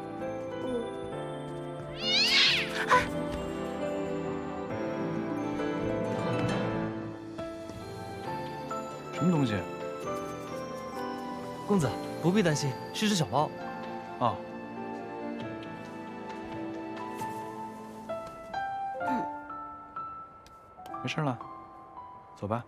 Speaker 2: 什么东西？
Speaker 5: 公子不必担心，是只小猫。
Speaker 2: 哦。没事了，走吧。